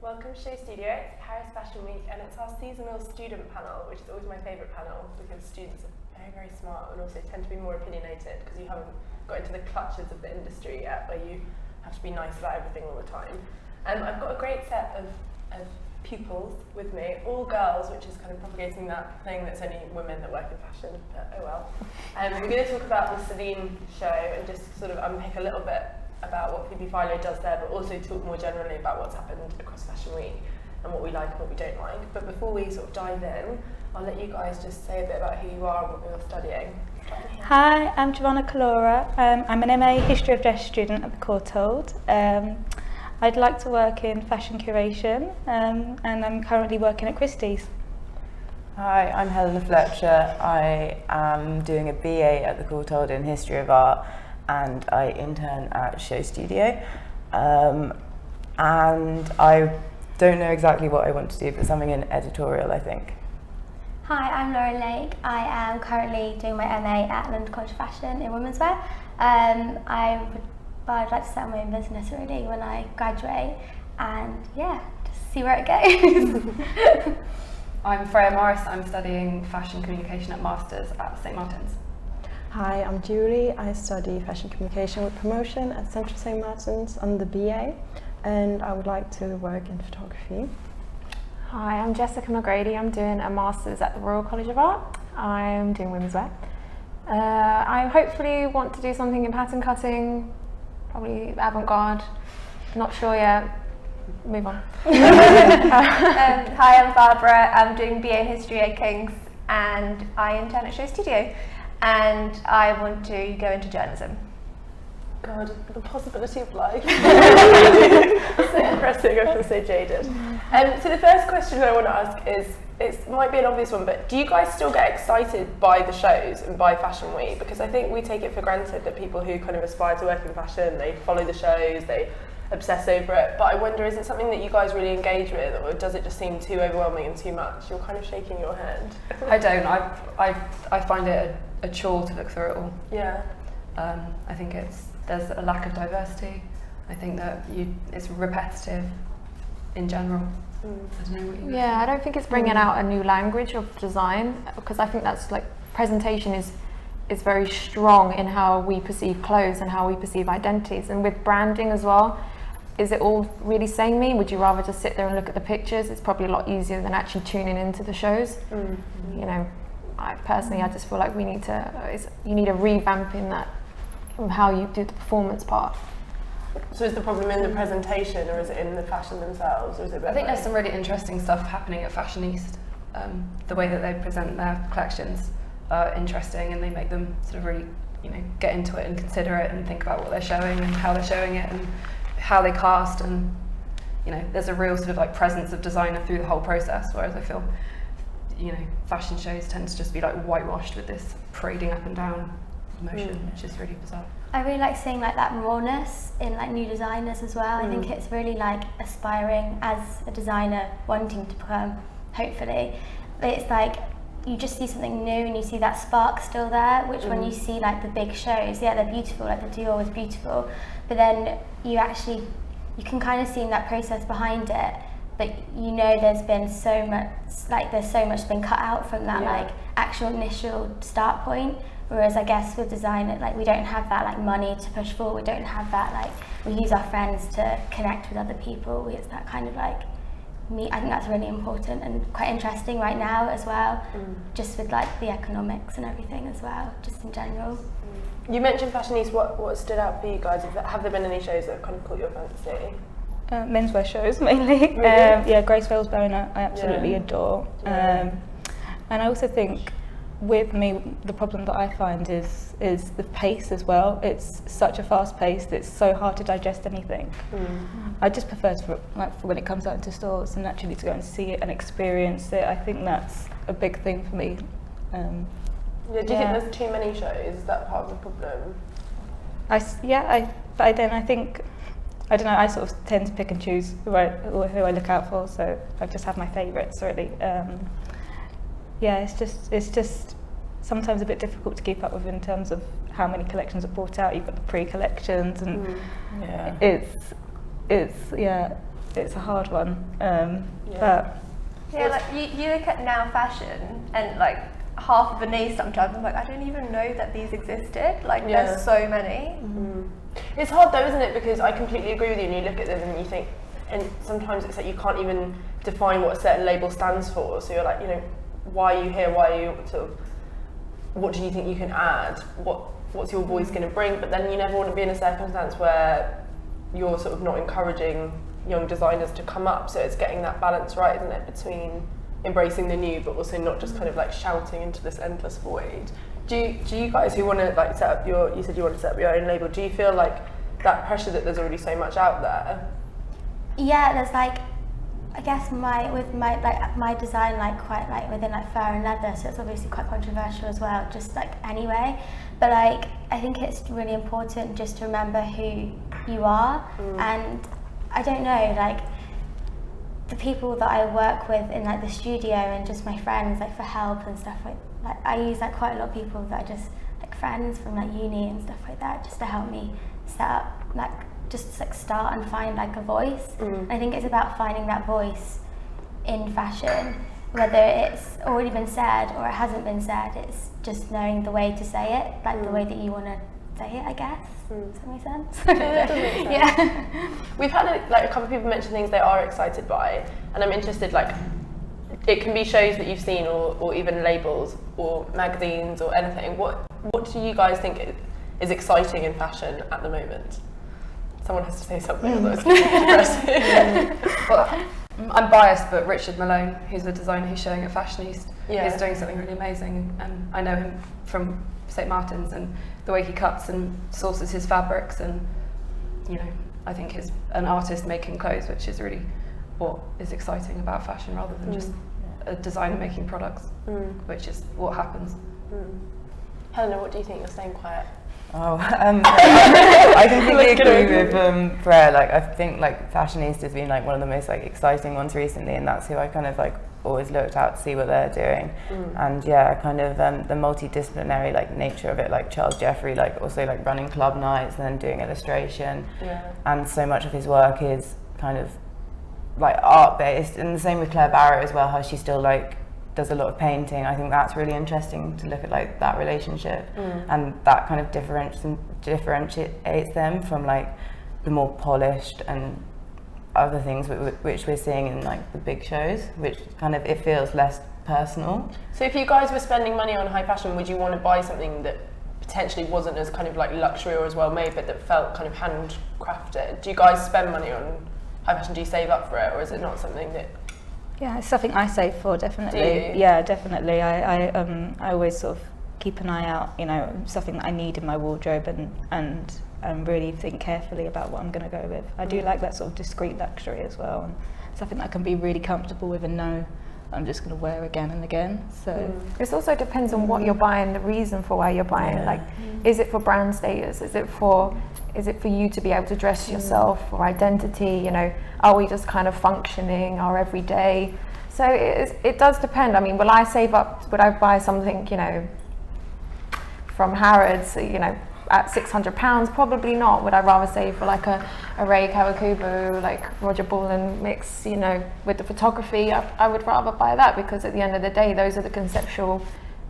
Welcome to Show Studio. It's Paris Fashion Week and it's our seasonal student panel, which is always my favourite panel because students are very, very smart and also tend to be more opinionated because you haven't got into the clutches of the industry yet where you have to be nice about everything all the time. I've got a great set of pupils with me, all girls, which is kind of propagating that thing that's only women that work in fashion, but oh well. We're going to talk about the Céline show and just sort of unpick a little bit about what Phoebe Philo does there, but also talk more generally about what's happened across Fashion Week and what we like and what we don't like. But before we sort of dive in, I'll let you guys just say a bit about who you are and what you're studying. Hi, I'm Giovanna Calora. I'm an MA History of Dress student at the Courtauld. I'd like to work in fashion curation and I'm currently working at Christie's. Hi, I'm Helena Fletcher. I am doing a BA at the Courtauld in History of Art and I intern at Show Studio. And I don't know exactly what I want to do, but something in editorial, I think. Hi, I'm Laura Lake. I am currently doing my MA at London College of Fashion in women's wear. I'd like to set my own business really when I graduate and yeah, just see where it goes. I'm Freya Morris. I'm studying fashion communication at Masters at St Martin's. Hi, I'm Julie. I study fashion communication with promotion at Central St Martin's on the BA and I would like to work in photography. Hi, I'm Jessica McGrady. I'm doing a Masters at the Royal College of Art. I'm doing women's wear. I hopefully want to do something in pattern cutting, probably avant-garde, not sure yet. Move on. Hi, I'm Barbara. I'm doing BA History at King's and I intern at Show Studio and I want to go into journalism. God, the possibility of life. So depressing, I feel so jaded. So the first question I want to ask is, it might be an obvious one, but do you guys still get excited by the shows and by Fashion Week? Because I think we take it for granted that people who kind of aspire to work in fashion, they follow the shows, they obsess over it. But I wonder, is it something that you guys really engage with, or does it just seem too overwhelming and too much? You're kind of shaking your head. I don't. I find it a chore to look through it all. Yeah. I think there's a lack of diversity. I think that it's repetitive in general. I don't know what you I don't think it's bringing out a new language of design because I think that's like presentation is very strong in how we perceive clothes and how we perceive identities, and with branding as well. Is it all really saying me? Would you rather just sit there and look at the pictures? It's probably a lot easier than actually tuning into the shows. You know, I just feel like you need a revamp in that, how you do the performance part. So is the problem in the presentation or is it in the fashion themselves, or is it I think there's some really interesting stuff happening at Fashion East. The way that they present their collections are interesting and they make them sort of really, get into it and consider it and think about what they're showing and how they're showing it and how they cast, and there's a real sort of like presence of designer through the whole process, whereas I feel fashion shows tend to just be like whitewashed with this parading up and down motion, which is really bizarre. I really like seeing like that rawness in like new designers as well. I think it's really like aspiring as a designer, wanting to become, hopefully. But it's like you just see something new and you see that spark still there, which when you see like the big shows, yeah, they're beautiful, like the Dior was beautiful, but then you can kind of see in that process behind it, but there's been so much been cut out from that like actual initial start point. Whereas I guess with design, we don't have that like money to push forward. We don't have that like we use our friends to connect with other people. It's that kind of like me. I think that's really important and quite interesting right now as well. Just with like the economics and everything as well, just in general. You mentioned Fashion East. What stood out for you guys? Have there been any shows that have kind of caught your fancy? Menswear shows mainly. Really? Grace Wales-Bowen I absolutely adore. And I also think with me, the problem that I find is the pace as well. It's such a fast pace that it's so hard to digest anything. I just prefer for when it comes out into stores and actually to go and see it and experience it. I think that's a big thing for me. Do you think there's too many shows? Is that part of the problem? I sort of tend to pick and choose who I look out for, so I just have my favourites really. It's just sometimes a bit difficult to keep up with in terms of how many collections are brought out. You've got the pre-collections and it's it's a hard one. But yeah, like you look at now fashion and like half of Beneath sometimes I'm like, I don't even know that these existed. Like there's so many. It's hard though, isn't it? Because I completely agree with you, and you look at them and you think, and sometimes it's like you can't even define what a certain label stands for. So you're like, you know, why are you here? Why are you sort of, what do you think you can add? What's your voice going to bring? But then you never want to be in a circumstance where you're sort of not encouraging young designers to come up. So it's getting that balance right, isn't it, between embracing the new but also not just kind of like shouting into this endless void. Do you guys who want to like set up you said you want to set up your own label, do you feel like that pressure that there's already so much out there? Yeah, there's like, I guess my design like quite like within like fur and leather, so it's obviously quite controversial as well, just like anyway. But like I think it's really important just to remember who you are, and I don't know, like the people that I work with in like the studio and just my friends like for help and stuff like I use like quite a lot of people that are just like friends from like uni and stuff like that, just to help me set up like just like start and find like a voice. I think it's about finding that voice in fashion, whether it's already been said or it hasn't been said. It's just knowing the way to say it, like the way that you want to say it, I guess. Does that make sense? Yeah. We've had a couple of people mention things they are excited by, and I'm interested, like, it can be shows that you've seen or even labels or magazines or anything. What do you guys think is exciting in fashion at the moment? Someone has to say something, otherwise it's depressing. Well, I'm biased, but Richard Malone, who's a designer who's showing at Fashion East, is doing something really amazing, and I know him from St. Martin's and the way he cuts and sources his fabrics, and you know, I think he's an artist making clothes, which is really what is exciting about fashion, rather than just a designer making products, which is what happens. Helena, what do you think? You're staying quiet. I completely agree with Freya. Like, I think like Fashionista has been like one of the most like exciting ones recently, and that's who I kind of like always looked at to see what they're doing. And yeah, kind of the multidisciplinary like nature of it, like Charles Jeffrey, like also like running club nights and then doing illustration. And so much of his work is kind of like art based, and the same with Claire Barrett as well, how she still like does a lot of painting. I think that's really interesting to look at like that relationship, and that kind of differentiates them from like the more polished and other things which we're seeing in like the big shows, which kind of it feels less personal. So if you guys were spending money on high fashion, would you want to buy something that potentially wasn't as kind of like luxury or as well made, but that felt kind of handcrafted? Do you guys spend money on high fashion? Do you save up for it, or is it not something that? Yeah, it's something I save for, definitely. Do you? Yeah, definitely. I always sort of keep an eye out, you know, something that I need in my wardrobe, and really think carefully about what I'm going to go with. I do like that sort of discreet luxury as well, and something that I can be really comfortable with and know I'm just going to wear again and again. So it also depends on what you're buying, the reason for why you're buying. Like, is it for brand status? Is it for you to be able to dress yourself, or identity? You know, are we just kind of functioning our everyday? So it does depend. I mean, will I save up? Would I buy something, you know, from Harrods, you know, at £600? Probably not. Would I rather save for like a Ray Kawakubo, like Roger Ballin mix, you know, with the photography? I would rather buy that, because at the end of the day, those are the conceptual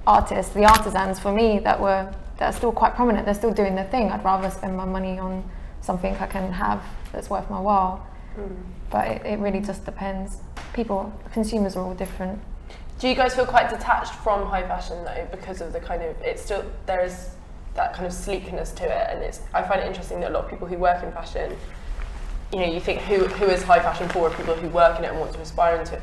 artists, the artisans for me that are still quite prominent. They're still doing their thing. I'd rather spend my money on something I can have that's worth my while. But it really just depends. Consumers are all different. Do you guys feel quite detached from high fashion though, because of the kind of, it's still, there is that kind of sleekness to it, and I find it interesting that a lot of people who work in fashion, you know, you think who is high fashion for? People who work in it and want to aspire to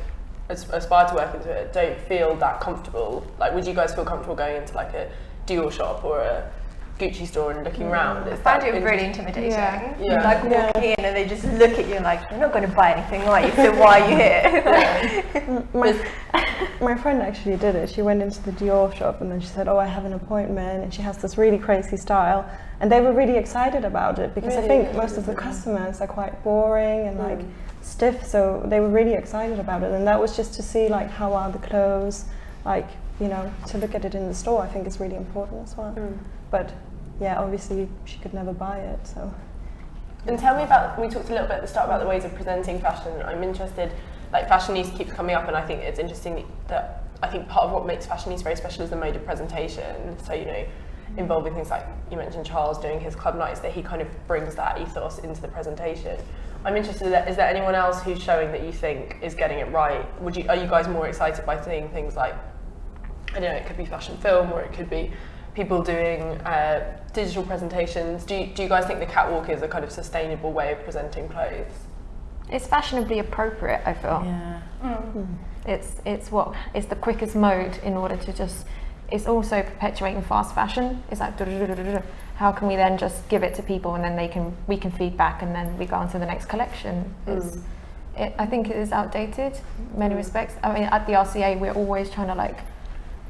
work into it don't feel that comfortable. Like, would you guys feel comfortable going into like a Dior shop or a Gucci store and looking around? I find it really intimidating. Like walking in and they just look at you like, you're not going to buy anything, are you? So why are you here? My friend actually did it. She went into the Dior shop and then she said, oh, I have an appointment, and she has this really crazy style, and they were really excited about it, because I think most of the customers are quite boring and like stiff, so they were really excited about it, and that was just to see like how are the clothes, like, you know, to look at it in the store I think is really important as well. But yeah, obviously she could never buy it, so. And tell me about, we talked a little bit at the start about the ways of presenting fashion. I'm interested, like fashionista keeps coming up, and I think it's interesting that I think part of what makes fashionista very special is the mode of presentation. So, you know, involving things like, you mentioned Charles doing his club nights, that he kind of brings that ethos into the presentation. I'm interested, is there anyone else who's showing that you think is getting it right? Are you guys more excited by seeing things like, I don't know, it could be fashion film, or it could be people doing digital presentations? Do you guys think the catwalk is a kind of sustainable way of presenting clothes? It's fashionably appropriate, I feel. Yeah. It's the quickest mode in order to just, it's also perpetuating fast fashion. It's like, how can we then just give it to people, and then we can feed back, and then we go on to the next collection. I think it is outdated in many respects. I mean, at the RCA, we're always trying to like,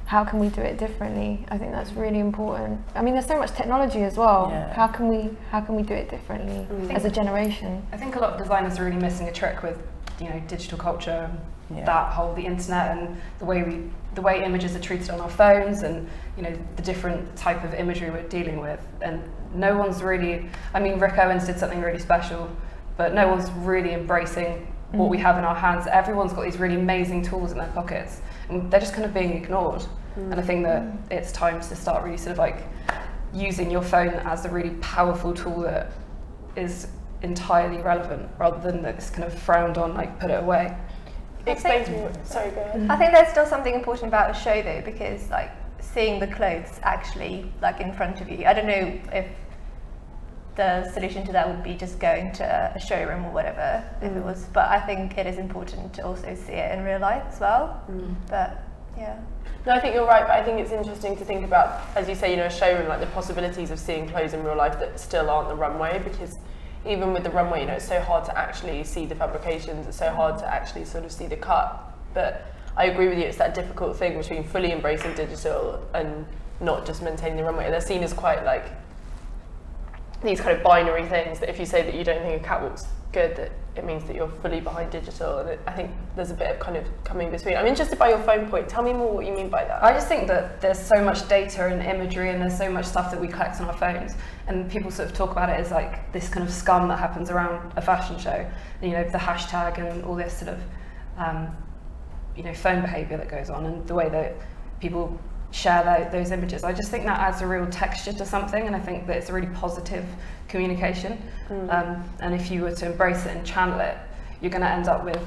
how can we do it differently? I think that's really important. I mean, there's so much technology as well. Yeah. How can we do it differently as a generation? I think a lot of designers are really missing a trick with, you know, digital culture, the internet, and the way images are treated on our phones, and, you know, the different type of imagery we're dealing with. And no one's really, I mean, Rick Owens did something really special, but no one's really embracing what we have in our hands. Everyone's got these really amazing tools in their pockets, and they're just kind of being ignored. And I think that it's time to start really sort of like using your phone as a really powerful tool that is entirely relevant, rather than that it's kind of frowned on, like put it away. Explain to me. Sorry, go ahead. I think there's still something important about a show though, because like seeing the clothes actually like in front of you. I don't know if the solution to that would be just going to a showroom or whatever, if it was, but I think it is important to also see it in real life as well. But yeah. No, I think you're right, but I think it's interesting to think about, as you say, you know, a showroom, like the possibilities of seeing clothes in real life that still aren't the runway, because even with the runway, you know, it's so hard to actually see the fabrications, it's so hard to actually sort of see the cut. But I agree with you, it's that difficult thing between fully embracing digital and not just maintaining the runway. They're seen as quite like these kind of binary things, that if you say that you don't think a catwalk's good, that it means that you're fully behind digital, and I think there's a bit of kind of coming between. I'm interested by your phone point. Tell me more what you mean by that. I just think that there's so much data and imagery, and there's so much stuff that we collect on our phones, and people sort of talk about it as like this kind of scum that happens around a fashion show, you know, the hashtag and all this sort of you know, phone behaviour that goes on, and the way that people share those images. I just think that adds a real texture to something, and I think that it's a really positive communication. And if you were to embrace it and channel it, you're going to end up with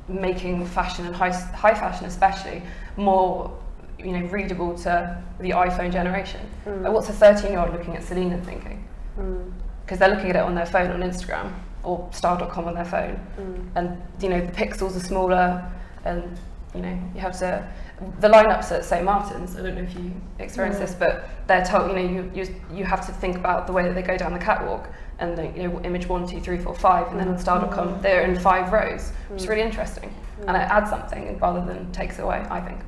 making fashion, and high fashion especially, more, you know, readable to the iPhone generation. Like, what's a 13-year-old looking at Céline and thinking? Because they're looking at it on their phone on Instagram, or style.com on their phone, and, you know, the pixels are smaller, and, you know, you have to, the lineups at St. Martin's, I don't know if you experience this, but they're told, you know, you have to think about the way that they go down the catwalk, and the, you know, image 1, 2, 3, 4, 5, and then on style.com they're in 5 rows, which is really interesting, and it adds something rather than takes it away, I think.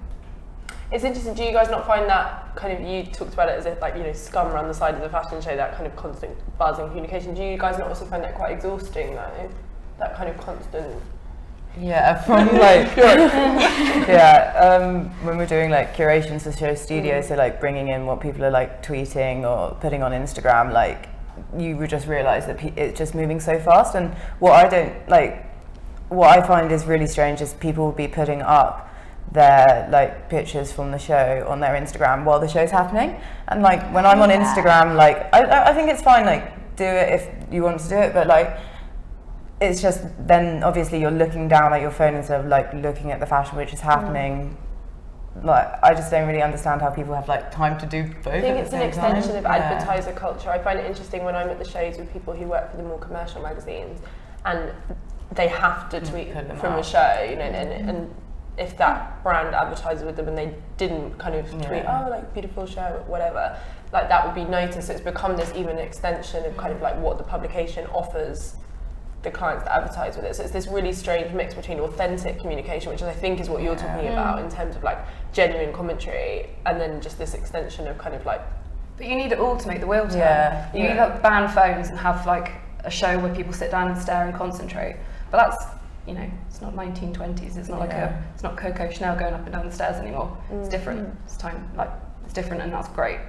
It's interesting, do you guys not find that kind of, you talked about it as if like, you know, scum around the side of the fashion show, that kind of constant buzzing communication, do you guys not also find that quite exhausting though? That kind of constant... Yeah, from like when we're doing like curations for show studios, so like bringing in what people are like tweeting or putting on Instagram, like you would just realise that it's just moving so fast. And what I find is really strange is people will be putting up their like pictures from the show on their Instagram while the show's happening. And like when I'm on Instagram, like I think it's fine, like do it if you want to do it, but like it's just then obviously you're looking down at your phone instead of like looking at the fashion which is happening. Like I just don't really understand how people have like time to do both. I think it's an extension of advertiser culture. I find it interesting when I'm at the shows with people who work for the more commercial magazines, and they have to tweet from a show, you know, and if that brand advertises with them and they didn't kind of tweet, oh, like beautiful show, whatever, like that would be noticed. So it's become this even extension of kind of like what the publication offers the clients that advertise with it. So it's this really strange mix between authentic communication, which I think is what you're talking about in terms of like genuine commentary, and then just this extension of kind of like... But you need it all to make the wheel turn. You either ban phones and have like a show where people sit down and stare and concentrate. But that's, you know, it's not 1920s, it's not like it's not Coco Chanel going up and down the stairs anymore. It's different. It's time, like, it's different and that's great,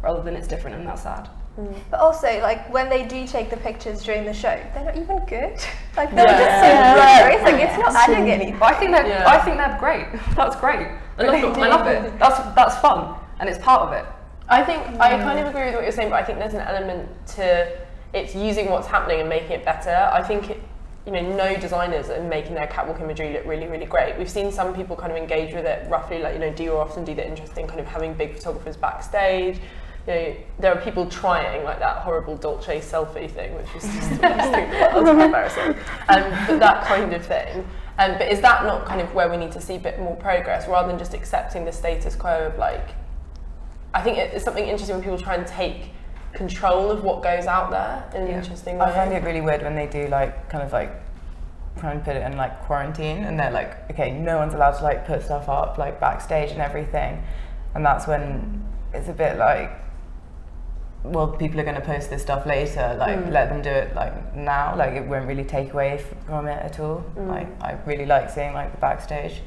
rather than it's different and that's sad. But also, like, when they do take the pictures during the show, they're not even good. Like, they're just so blurry. It's like, it's not adding anything. But I think they're great. That's great. I love it. That's fun, and it's part of it. I think I kind of agree with what you're saying, but I think there's an element to it's using what's happening and making it better. I think no designers are making their catwalk imagery look really, really great. We've seen some people kind of engage with it roughly, like, Dior often do the interesting kind of having big photographers backstage. There are people trying like that horrible Dolce selfie thing, which is just that's embarrassing. But that kind of thing. But is that not kind of where we need to see a bit more progress, rather than just accepting the status quo of, like, I think it's something interesting when people try and take control of what goes out there in an interesting way. I find it really weird when they do, like, kind of like try and put it in, like, quarantine, and they're like, okay, no one's allowed to, like, put stuff up, like, backstage and everything, and that's when it's a bit like, well, people are going to post this stuff later, like, let them do it, like, now, like, it won't really take away from it at all. Like, I really like seeing, like, the backstage.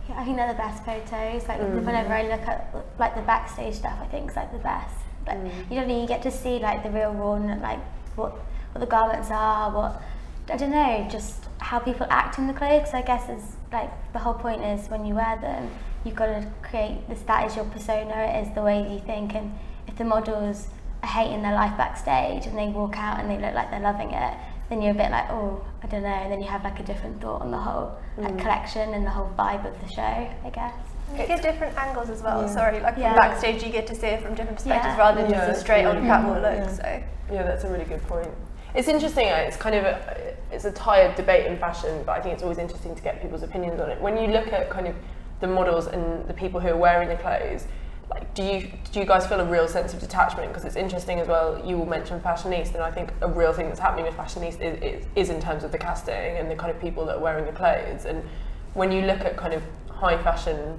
Yeah, I think they're the best photos. Like, whenever I look at, like, the backstage stuff, I think it's, like, the best. Like, you don't even get to see, like, the real raw, like, what the garments are, what, I don't know, just how people act in the clothes. I guess is, like, the whole point is when you wear them, you've got to create this, that is your persona, it is the way you think, and if the models are hating their life backstage and they walk out and they look like they're loving it, then you're a bit like, oh, I don't know, and then you have, like, a different thought on the whole like, collection and the whole vibe of the show, I guess. You get different angles as well, like from backstage you get to see it from different perspectives rather than just a straight on catwalk look. So yeah, that's a really good point. It's interesting, it's kind of it's a tired debate in fashion, but I think it's always interesting to get people's opinions on it. When you look at kind of the models and the people who are wearing the clothes, like, do you guys feel a real sense of detachment? Because it's interesting as well, you will mention Fashionista, and I think a real thing that's happening with Fashionista is in terms of the casting and the kind of people that are wearing the clothes. And when you look at kind of high fashion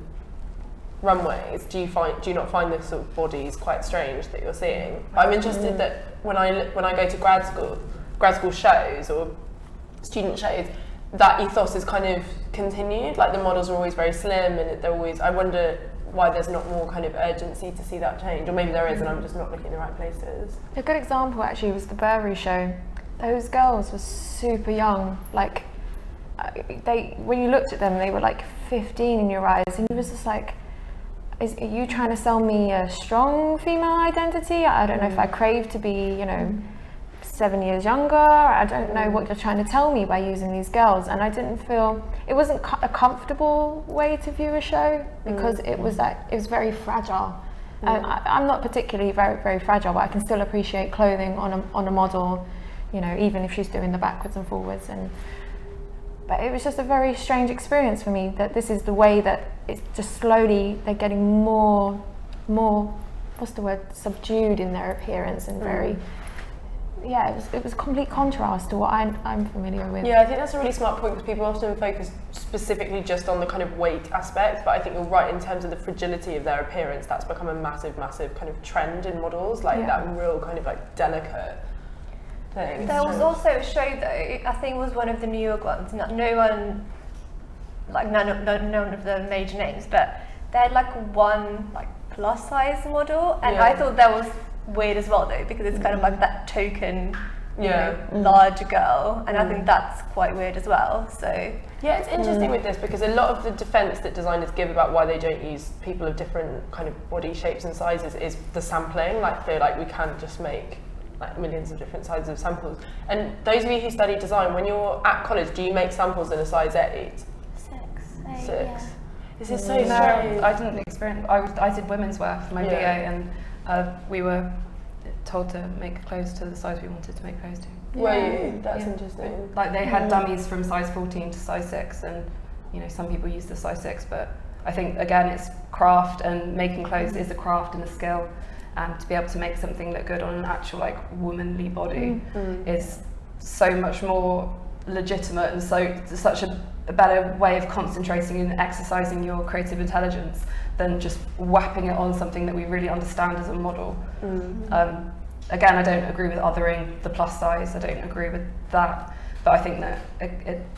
runways, do you not find this sort of bodies quite strange that you're seeing? I'm interested that when I go to grad school shows or student shows, that ethos is kind of continued. Like, the models are always very slim, and they're always. I wonder why there's not more kind of urgency to see that change, or maybe there is and I'm just not looking in the right places. A good example actually was the Burberry show. Those girls were super young, like when you looked at them they were like 15 in your eyes, and you was just like, are you trying to sell me a strong female identity? I don't know if I crave to be 7 years younger. I don't know what you're trying to tell me by using these girls. And I didn't feel, it wasn't a comfortable way to view a show, because it was very fragile. I'm not particularly very, very fragile, but I can still appreciate clothing on a model, even if she's doing the backwards and forwards. But it was just a very strange experience for me, that this is the way that it's just slowly, they're getting more, what's the word, subdued in their appearance, and very, it was a complete contrast to what I'm familiar with. Yeah, I think that's a really smart point, because people often focus specifically just on the kind of weight aspect, but I think you're right in terms of the fragility of their appearance. That's become a massive kind of trend in models, like that real kind of like delicate thing. There was also a show though, I think it was one of the New York ones, none of the major names, but they had like one like plus size model, and I thought that was weird as well though, because it's kind of like that token large girl, and I think that's quite weird as well. So yeah, it's interesting with this, because a lot of the defense that designers give about why they don't use people of different kind of body shapes and sizes is the sampling. Like, they're like, we can't just make like millions of different sizes of samples. And those of you who study design, when you're at college, do you make samples in a size 8? 6. Yeah. This is so strange. I didn't experience. I did women's wear for my BA, and we were told to make clothes to the size we wanted to make clothes to. Were you? That's interesting. Like, they had dummies from size 14 to size 6, and some people use the size 6, but I think again it's craft, and making clothes is a craft and a skill, and to be able to make something look good on an actual like womanly body is so much more legitimate, and such a better way of concentrating and exercising your creative intelligence than just whapping it on something that we really understand as a model. Again, I don't agree with othering the plus size, I don't agree with that, but I think that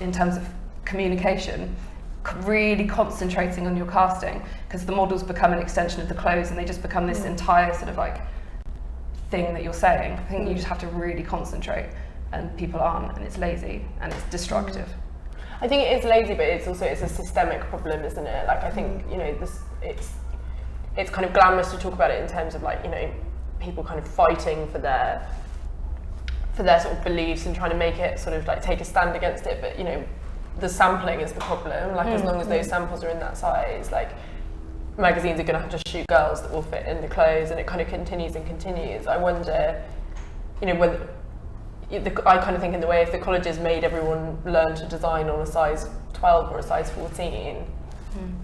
in terms of communication, really concentrating on your casting, because the models become an extension of the clothes, and they just become this entire sort of like thing that you're saying. I think you just have to really concentrate, and people aren't, and it's lazy and it's destructive. I think it is lazy, but it's a systemic problem, isn't it? Like, I think, you know, it's kind of glamorous to talk about it in terms of, like, you know, people kind of fighting for their sort of beliefs and trying to make it sort of like take a stand against it, but, you know, the sampling is the problem. Like, as long as those samples are in that size, like, magazines are going to have to shoot girls that will fit in the clothes, and it kind of continues and continues. I wonder, you know, whether I kind of think in the way if the colleges made everyone learn to design on a size 12 or a size 14,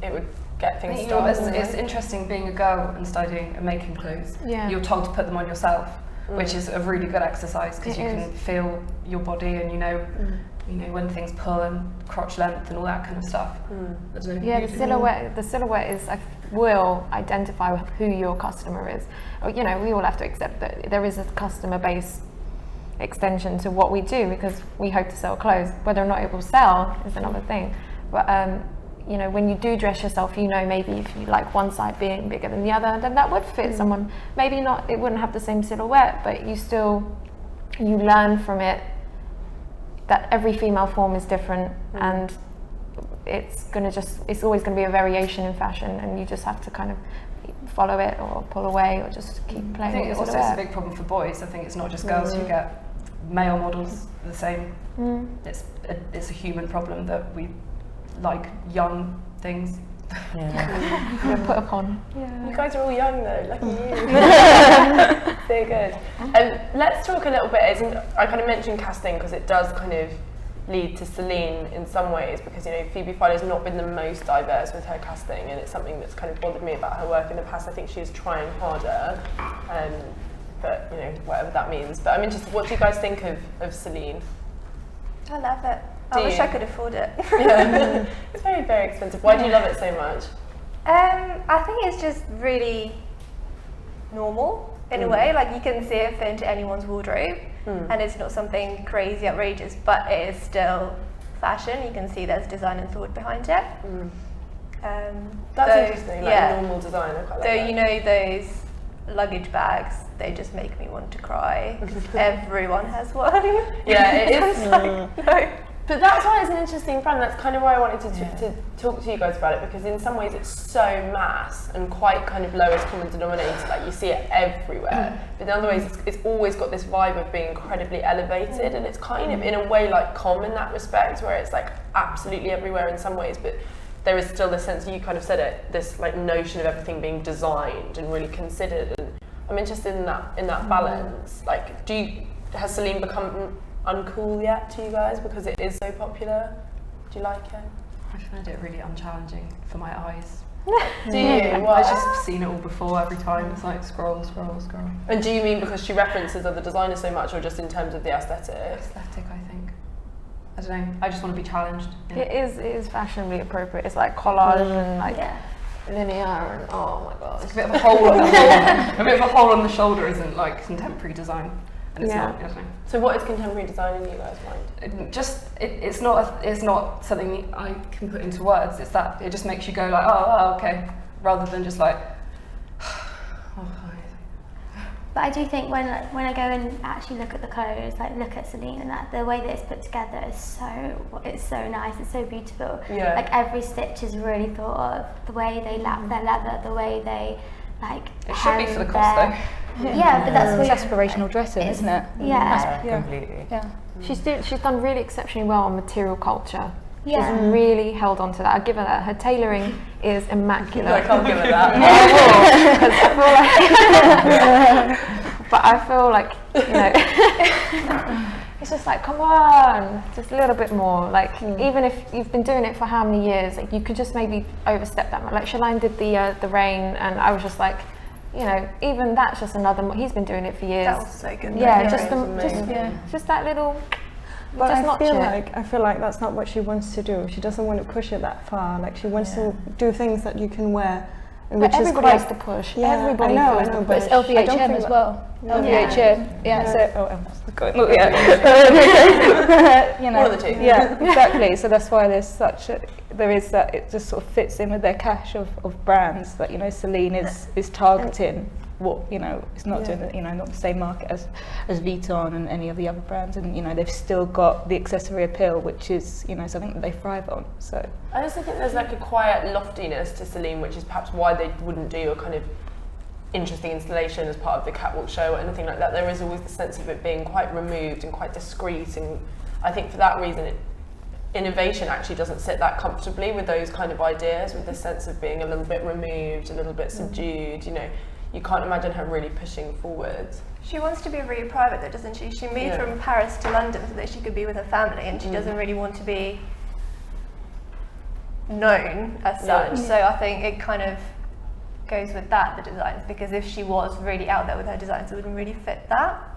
it would get things started. It's interesting being a girl and studying and making clothes. Yeah. You're told to put them on yourself, which is a really good exercise because you can feel your body, and you know when things pull and crotch length and all that kind of stuff. I don't know. Yeah, the silhouette will identify who your customer is. You know, we all have to accept that there is a customer base extension to what we do, because we hope to sell clothes. Whether or not it will sell is another thing. But you know, when you do dress yourself, you know, maybe if you like one side being bigger than the other, then that would fit someone. Maybe not, it wouldn't have the same silhouette, but you learn from it that every female form is different, and it's always going to be a variation in fashion, and you just have to kind of follow it or pull away or just keep playing. I think with it's also a big problem for boys. I think it's not just girls who get male models the same. It's a human problem that we like young things. We're put upon. You guys are all young though, lucky you. So good. Let's talk a little bit, I kind of mentioned casting because it does kind of lead to Céline in some ways, because, you know, Phoebe Philo has not been the most diverse with her casting, and it's something that's kind of bothered me about her work in the past. I think she is trying harder, but, you know, whatever that means. But I'm interested, what do you guys think of Céline? I love it. I wish I could afford it. Yeah. It's very, very expensive. Why do you love it so much? I think it's just really normal in a way. Like, you can see it fit into anyone's wardrobe, and it's not something crazy outrageous, but it is still fashion. You can see there's design and thought behind it. That's interesting, like normal design. I quite like that. You know, those luggage bags, they just make me want to cry. Everyone has one. Yeah, it is. No. But that's why it's an interesting brand. That's kind of why I wanted to talk to you guys about it, because in some ways it's so mass and quite kind of lowest common denominator, like you see it everywhere. But in other ways it's always got this vibe of being incredibly elevated, and it's kind of in a way like Comme in that respect, where it's like absolutely everywhere in some ways, but there is still this sense, you kind of said it, this like notion of everything being designed and really considered. And I'm interested in that balance. Like, has Céline become uncool yet to you guys because it is so popular? Do you like it? I find it really unchallenging for my eyes. Do you? Why? I've just seen it all before every time. It's like scroll. And do you mean because she references other designers so much, or just in terms of the aesthetic? Aesthetic, I think. I don't know. I just want to be challenged. Yeah. It is fashionably appropriate. It's like collage and like linear, and oh my god, It's a bit of a hole on the shoulder. A bit of a hole on the shoulder isn't like contemporary design. And it's not, I don't know. So what is contemporary design in you guys' mind? It's not something I can put into words. It's that it just makes you go like, oh okay, rather than just like, But I do think when I go and actually look at the clothes, like look at Céline, and that the way that it's put together is so nice. It's so beautiful. Yeah. Like every stitch is really thought of. The way they lap their leather, the way they like. It should be for the cost though. Yeah, but that's it's aspirational dressing, isn't it? Yeah. Completely. Yeah. she's done really exceptionally well on material culture. Yeah. She's really held on to that. I'll give her that. Her tailoring is immaculate. I can't give her that. But I feel like, you know, it's just like, come on, just a little bit more. Like, even if you've been doing it for how many years, like you could just maybe overstep that. Like Céline did the rain, and I was just like, you know, even that's just another. He's been doing it for years. That was so good. Yeah, just that little. But just I feel like that's not what she wants to do. She doesn't want to push it that far. Like she wants to do things that you can wear, But which is everybody quite. has to push. Yeah, Everybody I feels know, the But it's push. LVHM as well. LVHM. Yeah. So you know. One of the two. Yeah, exactly. So that's why there is that. It just sort of fits in with their cache of brands that, you know, Celine is targeting what, you know, it's not doing the, you know, not the same market as Vuitton and any of the other brands, and you know, they've still got the accessory appeal, which is, you know, something that they thrive on. So I also think there's like a quiet loftiness to Celine, which is perhaps why they wouldn't do a kind of interesting installation as part of the catwalk show or anything like that. There is always the sense of it being quite removed and quite discreet, and I think for that reason innovation actually doesn't sit that comfortably with those kind of ideas, with the sense of being a little bit removed, a little bit subdued. You know, you can't imagine her really pushing forwards. She wants to be really private though, doesn't she? She moved from Paris to London so that she could be with her family, and she doesn't really want to be known as such. So I think it kind of goes with that, the designs, because if she was really out there with her designs, it wouldn't really fit that.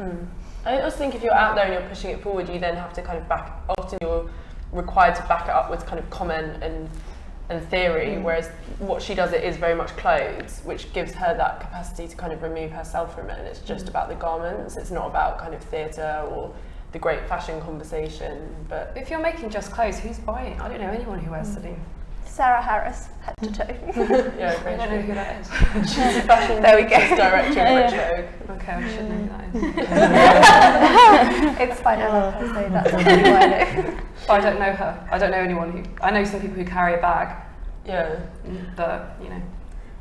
I also think if you're out there and you're pushing it forward, you then have to kind of often you're required to back it up with kind of comment and theory, whereas what she does, it is very much clothes, which gives her that capacity to kind of remove herself from it, and it's just about the garments. It's not about kind of theatre or the great fashion conversation. But if you're making just clothes, who's buying? I don't know anyone who wears Celine. Sarah Harris, head to toe. Yeah, I don't know who that is. She's a fashion director at Vogue. Okay, I should know who that is. It's fine, I love her, so that's probably why I know. But I don't know her. I don't know anyone who. I know some people who carry a bag. Yeah. But you know.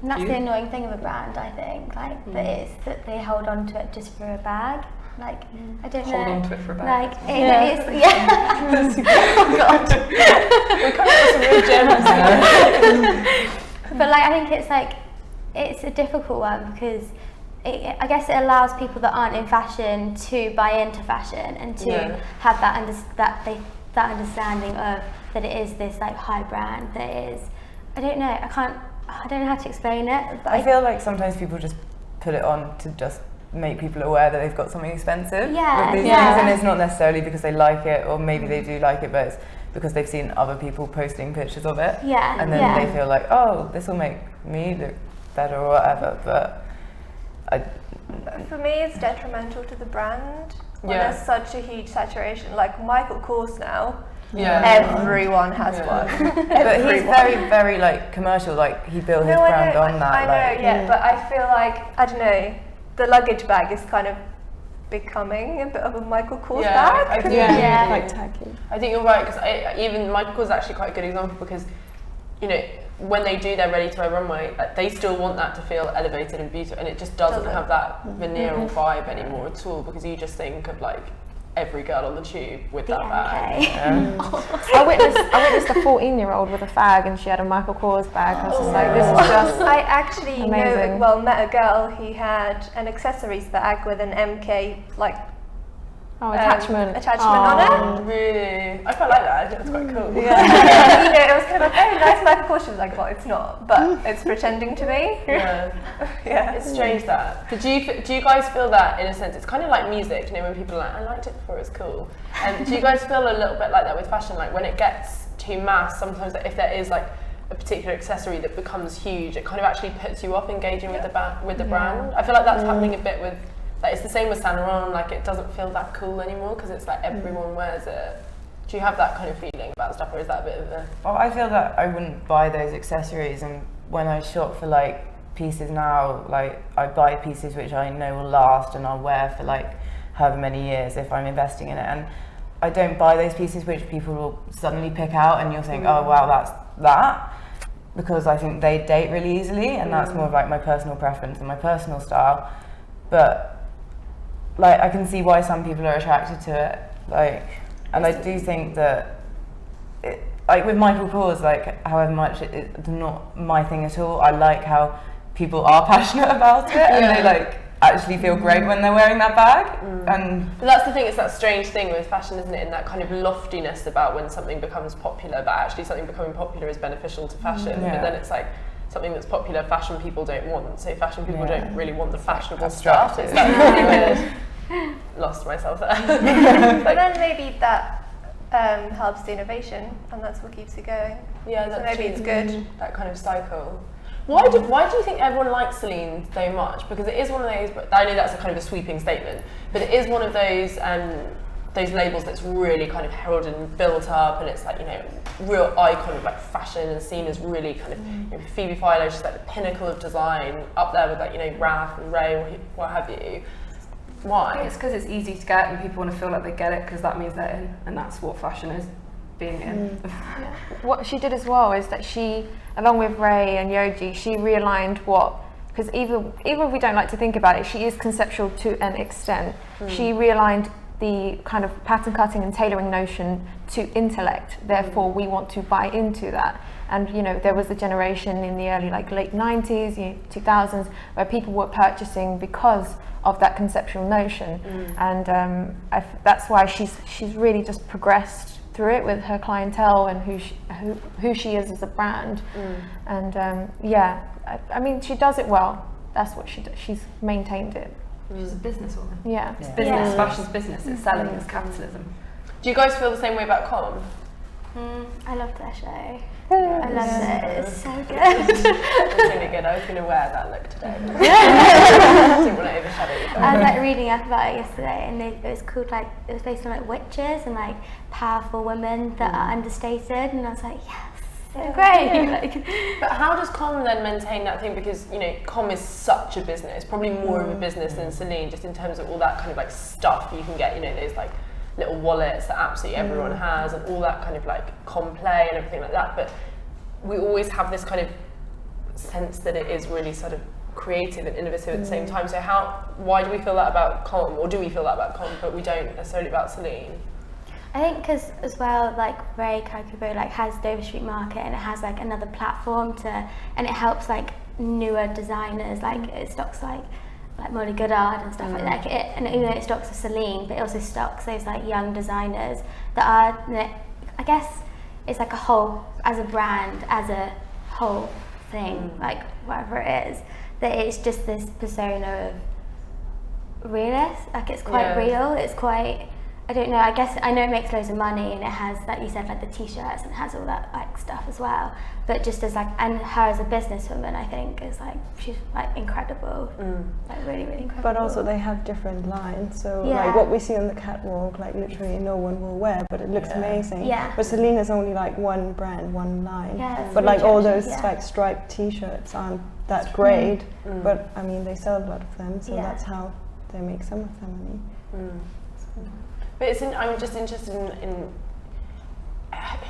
And that's the annoying thing of a brand, I think. Like that it's that they hold on to it just for a bag. Like I don't know. Hold on to it for a bag. Like it's Oh God. We come up with some real gems. But like I think it's like it's a difficult one because I guess it allows people that aren't in fashion to buy into fashion and to have that understanding of that it is this like high brand that is. I don't know. I don't know how to explain it. But I feel like sometimes people just put it on to just make people aware that they've got something expensive. Yeah, with these things, and it's not necessarily because they like it, or maybe they do like it, but it's because they've seen other people posting pictures of it. Yeah. And then they feel like, oh, this will make me look better or whatever. But for me, it's detrimental to the brand when there's such a huge saturation. Like Michael Kors now. Everyone has one. But he's very, very like commercial. Like he built his brand on that. I know, but I feel like I don't know. The luggage bag is kind of becoming a bit of a Michael Kors bag. Like tacky. I think you're right, because even Michael Kors is actually quite a good example, because you know when they do their ready-to-wear runway, they still want that to feel elevated and beautiful, and it just doesn't have that veneer or vibe anymore at all, because you just think of like every girl on the tube with that bag. I witnessed a 14-year-old with a fag, and she had a Michael Kors bag. I was just like, this is just I actually amazing. met a girl who had an accessories bag with an MK attachment on it. Really? I quite like that. I think it's quite cool. You know, it was kind of like, oh, nice Michael Kors. She was like, well, it's not, but it's pretending to be. It's strange that. Do you guys feel that in a sense? It's kind of like music, you know, when people are like, I liked it before it was cool. And do you guys feel a little bit like that with fashion? Like when it gets too mass, sometimes if there is like a particular accessory that becomes huge, it kind of actually puts you off engaging with the brand. I feel like that's happening a bit with. Like it's the same with Saint Laurent, like it doesn't feel that cool anymore because it's like everyone wears it. Do you have that kind of feeling about stuff, or is that a bit of a... Well, I feel that I wouldn't buy those accessories, and when I shop for like pieces now, like I buy pieces which I know will last and I'll wear for like however many years if I'm investing in it, and I don't buy those pieces which people will suddenly pick out and you'll think, oh wow, that's that, because I think they date really easily, and that's more of like my personal preference and my personal style. But like I can see why some people are attracted to it, like, and I do think that it, like with Michael Kors, like however much it's not my thing at all, I like how people are passionate about it and they like actually feel great when they're wearing that bag. But that's the thing, it's that strange thing with fashion, isn't it, in that kind of loftiness about when something becomes popular, but actually something becoming popular is beneficial to fashion, but then it's like something that's popular, fashion people don't want, so fashion people don't really want the fashionable stuff. It's that really weird. Lost myself there. But then maybe that helps the innovation, and that's what keeps it going. Yeah, so maybe it's good. That kind of cycle. Why do you think everyone likes Celine so much? Because it is one of those, but I know that's a kind of a sweeping statement, but it is one of those those labels that's really kind of heralded and built up, and it's like, you know, real icon of like fashion and seen as really kind of, you know, Phoebe Philo, she's like the pinnacle of design, up there with like, you know, Raf and Ray or what have you. Why? It's because it's easy to get and people want to feel like they get it because that means they're in, and that's what fashion is, being in. What she did as well is that she, along with Ray and Yoji, she realigned because even if we don't like to think about it, she is conceptual to an extent. She realigned the kind of pattern cutting and tailoring notion to intellect, therefore we want to buy into that. And you know, there was a generation in the early like late 90s, 2000s where people were purchasing because of that conceptual notion, and that's why she's really just progressed through it with her clientele and who she is as a brand. And I mean, she does it well. That's what she does. She's maintained it. She's a businesswoman. Yeah. It's business. Fashion's business. It's selling. It's capitalism. Do you guys feel the same way about Comme? I loved that show. I loved it. It's so good. It's really good. I was going to wear that look today. I didn't want to overshadow you. I was like reading up about it yesterday, and it was called like, it was based on like witches and like powerful women that are understated, and I was like, yes, so great. Like, but how does Comme then maintain that thing? Because, you know, Comme is such a business, probably more of a business than Céline, just in terms of all that kind of like stuff you can get, you know, those like little wallets that absolutely everyone has, and all that kind of like Comme play and everything like that. But we always have this kind of sense that it is really sort of creative and innovative at the same time. So why do we feel that about Comme, or do we feel that about Comme but we don't necessarily about Céline? I think because as well, like Ray Kakubo like has Dover Street Market, and it has like another platform and it helps like newer designers, like it stocks like Molly Goddard and stuff like that. And you know, it stocks Celine, but it also stocks those like young designers that are, you know, I guess it's like a whole, as a brand, as a whole thing, like whatever it is, that it's just this persona of realist, like it's quite real, it's quite, I don't know, I guess, I know it makes loads of money and it has, like you said, like the t-shirts and it has all that like stuff as well, but just as like, and her as a businesswoman, I think is like, she's like incredible, like really, really incredible. But also they have different lines, so like what we see on the catwalk, like literally no one will wear, but it looks amazing. Yeah. But Celine is only like one brand, one line. Yeah, but like all those like striped t-shirts aren't that great, but I mean they sell a lot of them, so that's how they make some of their money. But I'm just interested in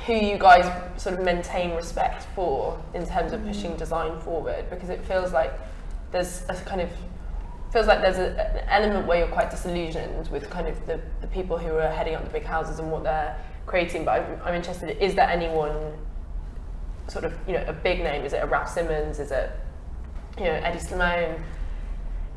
who you guys sort of maintain respect for in terms of pushing design forward, because it feels like there's a kind of an element where you're quite disillusioned with kind of the people who are heading up the big houses and what they're creating. But I'm interested, is there anyone sort of, you know, a big name? Is it a Raf Simons? Is it, you know, Eddie Slimane?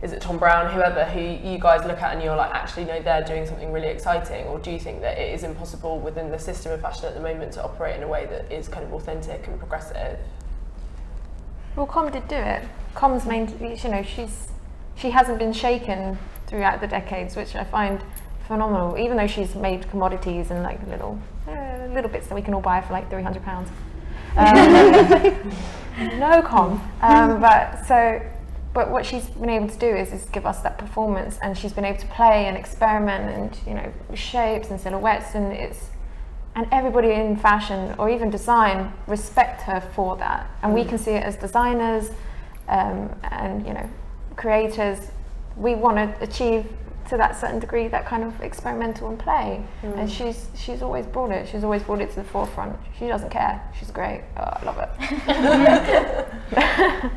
Is it Tom Brown, whoever, who you guys look at and you're like, actually, no, they're doing something really exciting? Or do you think that it is impossible within the system of fashion at the moment to operate in a way that is kind of authentic and progressive? Well, Comme did do it. Com's main, you know, she hasn't been shaken throughout the decades, which I find phenomenal. Even though she's made commodities and like little bits that we can all buy for like £300. No Comme, But what she's been able to do is give us that performance, and she's been able to play and experiment and, you know, shapes and silhouettes, and everybody in fashion or even design respect her for that, and we can see it as designers and, you know, creators. We want to achieve to that certain degree that kind of experimental and play, and she's always brought it. She's always brought it to the forefront. She doesn't care. She's great. Oh, I love it.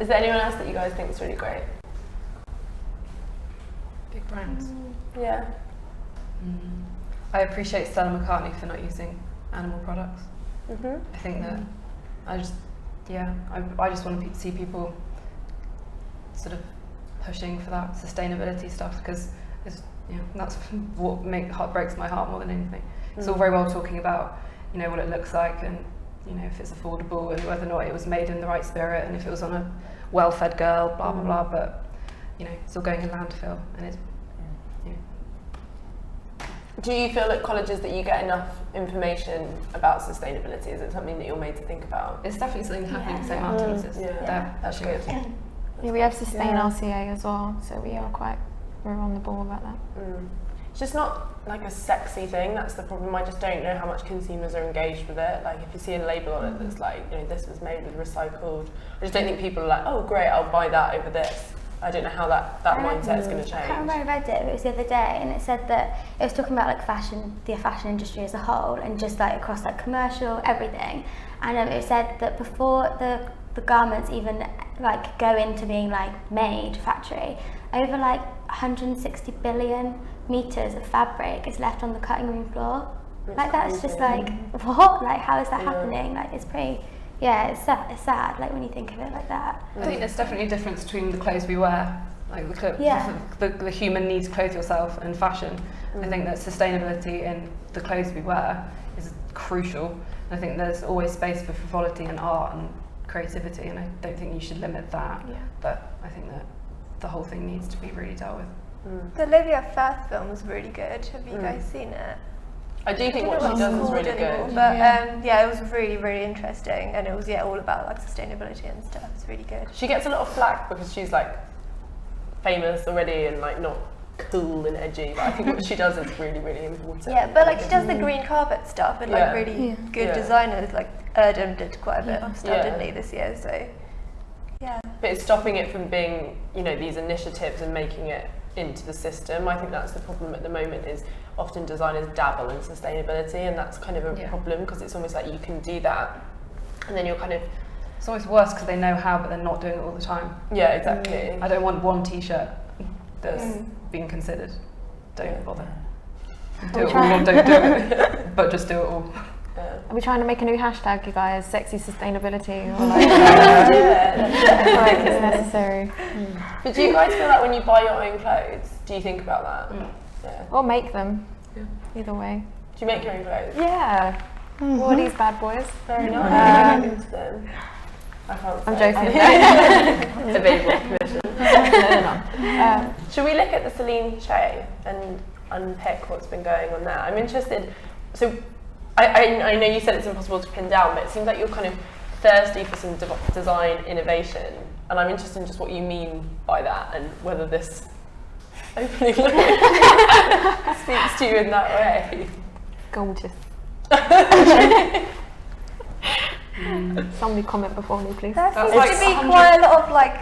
Is there anyone else that you guys think is really great? Big brands. Yeah. I appreciate Stella McCartney for not using animal products. I think that I just want to see people sort of pushing for that sustainability stuff, because it's, you know, that's what breaks my heart more than anything. It's all very well talking about, you know, what it looks like and, you know, if it's affordable and whether or not it was made in the right spirit and if it was on a well-fed girl, blah blah blah. But, you know, it's all going in landfill, and it's. You know. Do you feel at colleges that you get enough information about sustainability? Is it something that you're made to think about? It's definitely something happening at St Martin's. That's good. Yeah, we have Sustain RCA as well, so we're on the ball about that. It's just not like a sexy thing. That's the problem. I just don't know how much consumers are engaged with it. Like if you see a label on it that's like, you know, this was made with recycled, I just don't think people are like, oh great, I'll buy that over this. I don't know how that mindset is going to change. I can't remember I read it, but it was the other day, and it said that it was talking about like fashion, the fashion industry as a whole, and just like across like commercial, everything. And it said that before the garments even like go into being like made factory, over like 160 billion meters of fabric is left on the cutting room floor. Like that's just like, what? Like how is that happening? Like it's pretty. Yeah, it's sad, like when you think of it like that. I think there's definitely a difference between the clothes we wear, like the human needs to clothe yourself, and fashion. I think that sustainability in the clothes we wear is crucial. I think there's always space for frivolity and art and creativity, and I don't think you should limit that. Yeah. But I think that the whole thing needs to be really dealt with. The Olivia Firth film was really good. Have you guys seen it? I do think what she does is really good. But it was really, really interesting, and it was all about like sustainability and stuff. It's really good. She gets a lot of flack because she's like famous already and like not cool and edgy, but I think what she does is really, really important. Yeah, but like she does the green carpet stuff, and like really good designers, like Erdem did quite a bit of stuff, didn't he, this year? So yeah. But it's stopping it from being, you know, these initiatives and making it into the system. I think that's the problem at the moment, is often designers dabble in sustainability, and that's kind of a problem, because it's almost like you can do that and then you're kind of, it's always worse because they know how but they're not doing it all the time. Yeah, exactly. I don't want one t-shirt that's being considered. Don't bother. Do it all or don't do it, but just do it all. Are we trying to make a new hashtag, you guys? Sexy sustainability, or like, like it's necessary. But do you guys feel like when you buy your own clothes, do you think about that? Yeah. Or make them. Either way. Do you make your own clothes? Yeah. What are these bad boys? Very nice. I can't I'm say. joking. Debatable commission. No. Should we look at the Celine show and unpick what's been going on there? I'm interested. So I know you said it's impossible to pin down, but it seems like you're kind of thirsty for some design innovation, and I'm interested in just what you mean by that, and whether this opening look speaks to you in that way. Gorgeous. Somebody comment before me, please. There seems to be quite a lot of like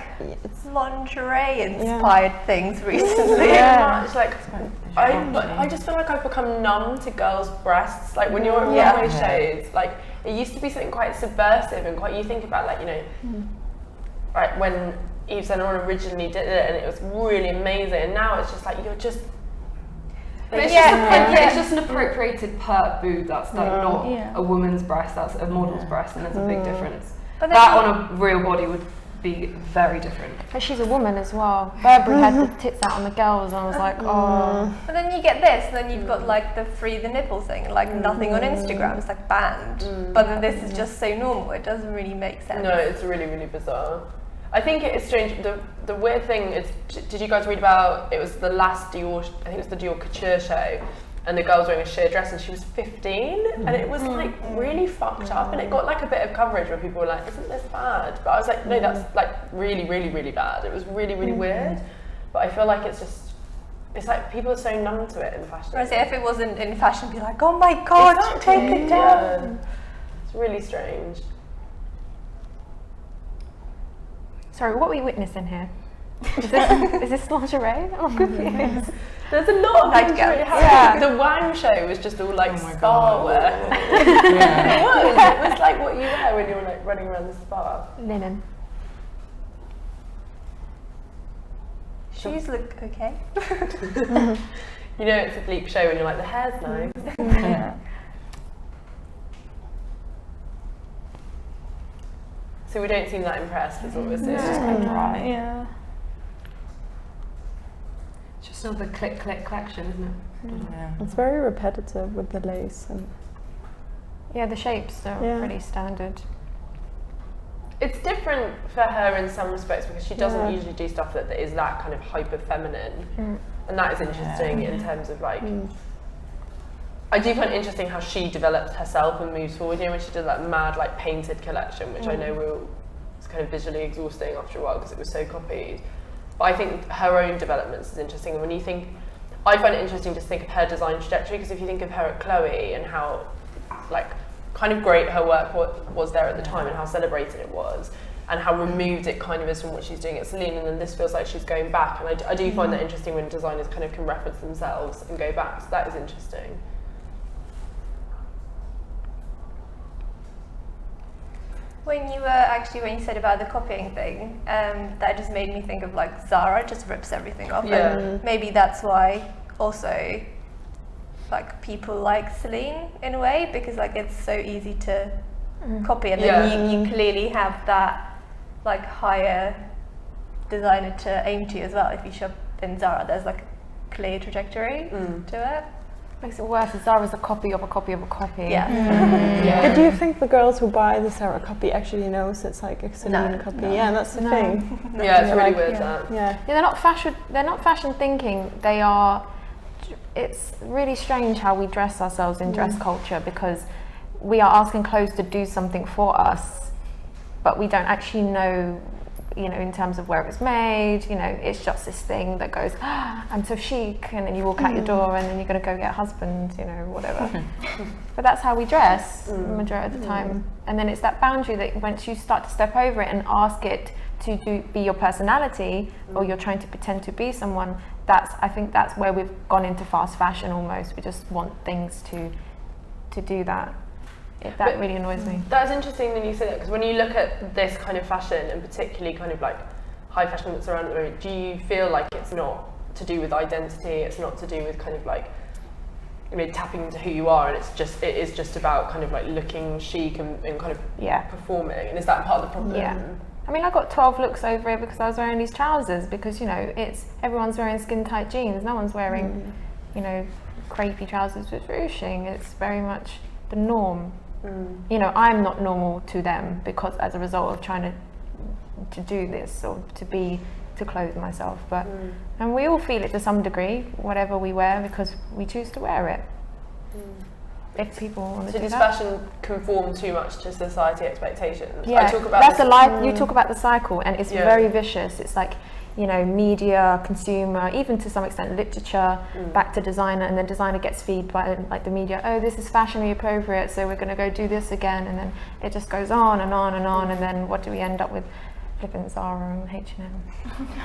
lingerie inspired things recently. It's like I just feel like I've become numb to girls' breasts. Like when you're at runway shows, like it used to be something quite subversive and quite, you think about like, you know, right, when Yves Saint Laurent originally did it and it was really amazing, and now it's just like you're just. But it's just an appropriated pert boob that's like not a woman's breast, that's a model's breast, and there's a big difference. But that on a real body would be very different. But she's a woman as well. Burberry had the tits out on the girls, and I was like, oh. But then you get this, and then you've got like the free the nipple thing, like nothing on Instagram, it's like banned. But then this is just so normal, it doesn't really make sense. No, it's really, really bizarre. I think it is strange. The weird thing is, did you guys read about, it was the last Dior, I think it was the Dior Couture show, and the girl was wearing a sheer dress and she was 15, and it was like really fucked up, and it got like a bit of coverage where people were like, isn't this bad? But I was like, no, that's like really, really, really bad. It was really, really weird. But I feel like it's just, it's like people are so numb to it in fashion. Whereas if it wasn't in fashion, be like, oh my god, take it down. It's really strange. Sorry, what are we witnessing here? Is this lingerie? I'm confused. There's a lot of lingerie happening. The Wang show was just all like spa wear. It was like what you wear when you're like running around the spa. Linen. Shoes look okay. You know it's a bleep show when you're like, the hair's nice. So we don't seem that impressed, is what we're saying. It's just quite dry. Yeah. It's just another click collection, isn't it? Yeah. It's very repetitive with the lace and. Yeah, the shapes are pretty standard. It's different for her in some respects because she doesn't usually do stuff that is that kind of hyper feminine, and that is interesting in terms of like. I do find it interesting how she develops herself and moves forward. You know, when she did that mad like painted collection, which I know was kind of visually exhausting after a while because it was so copied. But I think her own developments is interesting. And when you think, I find it interesting just to think of her design trajectory, because if you think of her at Chloe and how like kind of great her work was there at the time and how celebrated it was, and how removed it kind of is from what she's doing at Céline, and then this feels like she's going back, and I do find that interesting when designers kind of can reference themselves and go back, so that is interesting. When you said about the copying thing, that just made me think of like Zara just rips everything off, and maybe that's why also like people like Celine in a way, because like it's so easy to copy, and then you clearly have that like higher designer to aim to as well. If you shop in Zara, there's like a clear trajectory to it. Makes it worse. Zara's a copy of a copy of a copy. But do you think the girls who buy the Zara copy actually knows it's like a Celine copy? No. Yeah, that's the thing. Yeah, it's really weird that. Yeah, they're not fashion. They're not fashion thinking. They are. It's really strange how we dress ourselves in dress culture, because we are asking clothes to do something for us, but we don't actually know, you know, in terms of where it was made. You know, it's just this thing that goes, I'm so chic, and then you walk out your door and then you're going to go get a husband, you know, whatever. But that's how we dress the majority of the time. And then it's that boundary that once you start to step over it and ask it to be your personality, or you're trying to pretend to be someone, I think that's where we've gone into fast fashion almost. We just want things to do that. That really annoys me. That's interesting when you say that, because when you look at this kind of fashion, and particularly kind of like high fashion that's around at the moment, do you feel like it's not to do with identity, it's not to do with kind of like, you know, tapping into who you are, and it is just about kind of like looking chic and kind of performing, and is that part of the problem? Yeah. I mean, I got 12 looks over it because I was wearing these trousers, because, you know, everyone's wearing skin tight jeans, no one's wearing, you know, crepey trousers with ruching. It's very much the norm. You know, I'm not normal to them because as a result of trying to do this, or to clothe myself, but and we all feel it to some degree, whatever we wear, because we choose to wear it. If people want to do that. So does fashion conform too much to society expectations? Yeah, I talk about that's a life. You talk about the cycle, and it's very vicious. It's like, you know, media, consumer, even to some extent literature, back to designer, and then designer gets fed by like the media. Oh, this is fashionably appropriate, so we're going to go do this again, and then it just goes on and on and on, and then what do we end up with? Flipping Zara and H&M.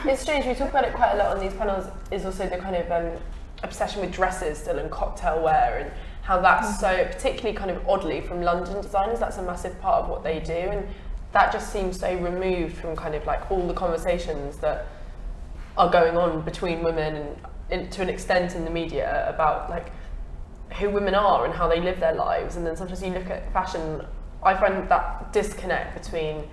It's strange. We talk about it quite a lot on these panels. Is also the kind of obsession with dresses still, and cocktail wear, and how that's so, particularly kind of oddly from London designers, that's a massive part of what they do, and that just seems so removed from kind of like all the conversations that are going on between women and to an extent in the media about like who women are and how they live their lives. And then sometimes you look at fashion, I find that disconnect between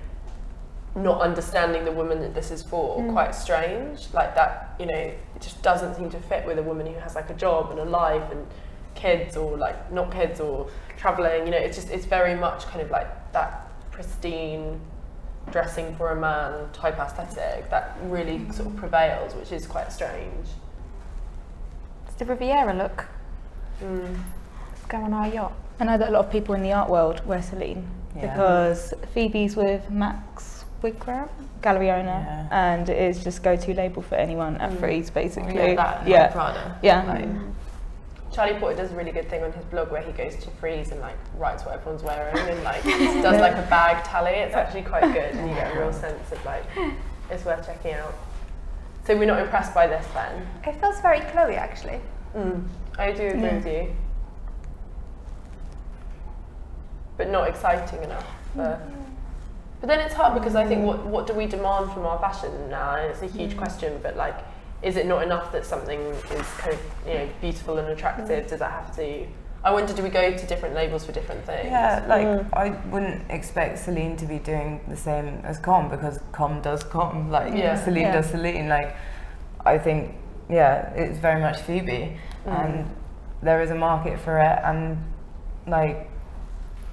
not understanding the woman that this is for quite strange, like that, you know, it just doesn't seem to fit with a woman who has like a job and a life and kids, or like not kids, or traveling, you know. It's very much kind of like that pristine dressing for a man type aesthetic that really sort of prevails, which is quite strange. It's the Riviera look. Let's go on our yacht. I know that a lot of people in the art world wear Celine because Phoebe's with Max Wigram, gallery owner, and it is just go-to label for anyone at Frieze, basically. Prada. Charlie Porter does a really good thing on his blog where he goes to Frieze and like writes what everyone's wearing and like does like a bag tally. It's actually quite good, and you get a real sense of like it's worth checking out. So we're not impressed by this then? It feels very Chloe actually. I do agree with you, but not exciting enough. But then it's hard because I think what do we demand from our fashion now? And it's a huge question, but like, is it not enough that something is kind of, you know, beautiful and attractive? Does that have to? I wonder, do we go to different labels for different things? Yeah, like I wouldn't expect Celine to be doing the same as Comme, because Comme does Comme, like Celine does Celine. Like, I think, it's very much Phoebe, and there is a market for it, and like,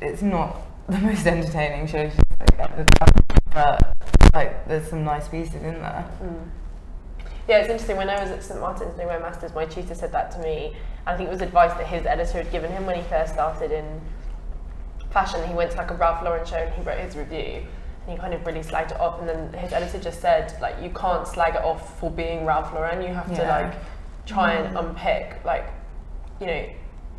it's not the most entertaining show at the time, but like, there's some nice pieces in there. Yeah, it's interesting. When I was at St Martin's doing my masters, my tutor said that to me. I think it was advice that his editor had given him when he first started in fashion. He went to like a Ralph Lauren show and he wrote his review, and he kind of really slagged it off. And then his editor just said, like, you can't slag it off for being Ralph Lauren. You have to like try and unpick, like, you know,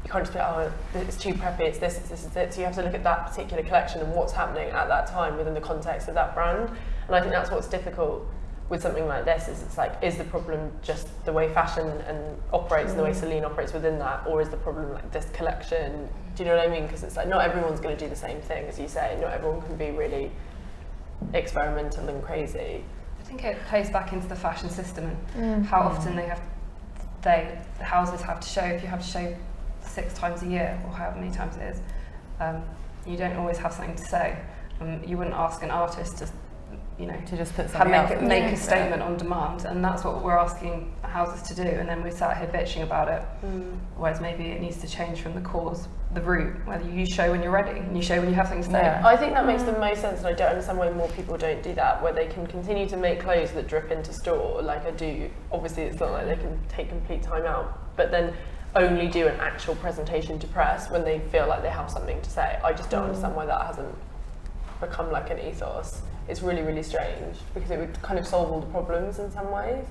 you can't just be, oh, it's too preppy, it's this, it's this. So you have to look at that particular collection and what's happening at that time within the context of that brand. And I think that's what's difficult with something like this, is it's like, is the problem just the way fashion and operates and the way Celine operates within that, or is the problem like this collection? Do you know what I mean? Because it's like, not everyone's going to do the same thing, as you say. Not everyone can be really experimental and crazy. I think it plays back into the fashion system and how often the houses have to show. If you have to show 6 times a year, or however many times it is, you don't always have something to say. You wouldn't ask an artist to, you know, to just put something make a statement on demand, and that's what we're asking houses to do. And then we sat here bitching about it. Whereas maybe it needs to change from the cause, the root. Whether you show when you're ready and you show when you have things to say. Yeah. I think that makes the most sense, and I don't understand why more people don't do that, where they can continue to make clothes that drip into store, like I do. Obviously, it's not like they can take complete time out, but then only do an actual presentation to press when they feel like they have something to say. I just don't understand why that hasn't become like an ethos. It's really, really strange, because it would kind of solve all the problems in some ways.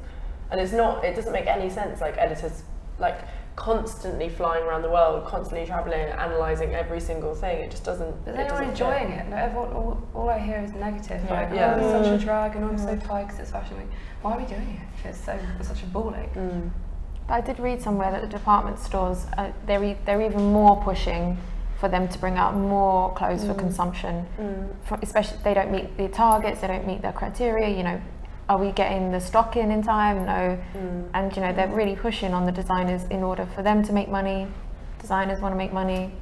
And it's not, it doesn't make any sense, like editors like constantly flying around the world, constantly travelling, analysing every single thing. It just doesn't. But they're not enjoying it. No, all I hear is negative. Yeah. Like, oh, it's such a drag, and I'm so tired because it's Fashion Week. Why are we doing it? If it's such a ball ache. I did read somewhere that the department stores, they're even more pushing for them to bring out more clothes for consumption. Especially if they don't meet the targets, they don't meet their criteria, you know, are we getting the stock in time? No. And, you know, they're really pushing on the designers in order for them to make money. Designers want to make money.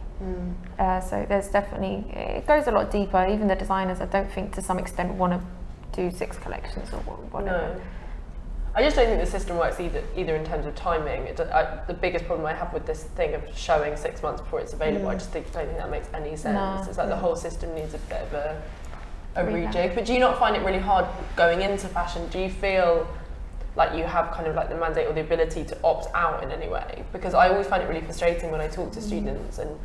So there's definitely, it goes a lot deeper. Even the designers, I don't think to some extent want to do 6 collections or whatever. No. I just don't think the system works either in terms of timing. The biggest problem I have with this thing of showing 6 months before it's available, I just don't think that makes any sense. No. It's like the whole system needs a bit of a rejig. But do you not find it really hard going into fashion? Do you feel like you have kind of like the mandate or the ability to opt out in any way? Because I always find it really frustrating when I talk to students and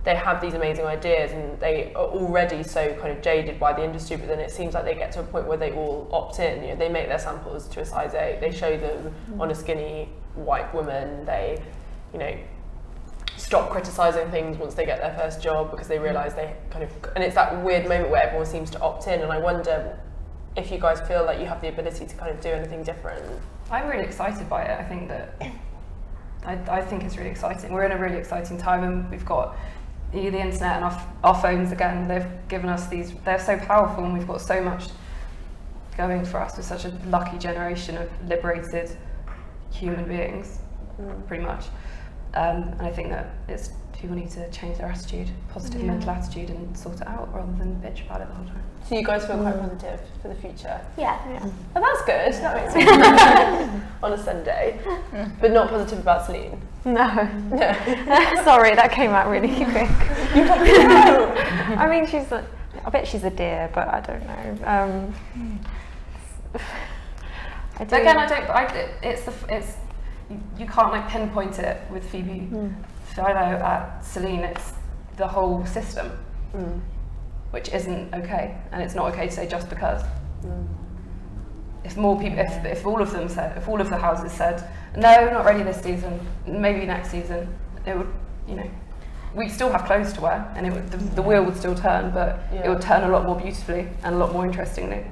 they have these amazing ideas and they are already so kind of jaded by the industry, but then it seems like they get to a point where they all opt in. You know, they make their samples to a size 8, they show them on a skinny white woman, they, you know, stop criticising things once they get their first job because they realise they kind of, and it's that weird moment where everyone seems to opt in, and I wonder if you guys feel like you have the ability to kind of do anything different. I'm really excited by it. I think that I think it's really exciting. We're in a really exciting time, and we've got the internet and our phones again. They've given us these, they're so powerful, and we've got so much going for us. We're such a lucky generation of liberated human beings, pretty much. And I think that people need to change their attitude, positive mental attitude, and sort it out rather than bitch about it the whole time. So you guys feel quite positive for the future? Yeah. Oh, that's good. That makes sense. On a Sunday. But not positive about Celine? No. Sorry, that came out really quick. I mean, I bet she's a dear, but I don't know. But again, you can't like pinpoint it with Phoebe Philo at Celine. It's the whole system, which isn't okay, and it's not okay to say just because. If more people, if all of the houses said no, not ready this season, maybe next season, it would, you know, we'd still have clothes to wear, and the wheel would still turn, but it would turn a lot more beautifully and a lot more interestingly.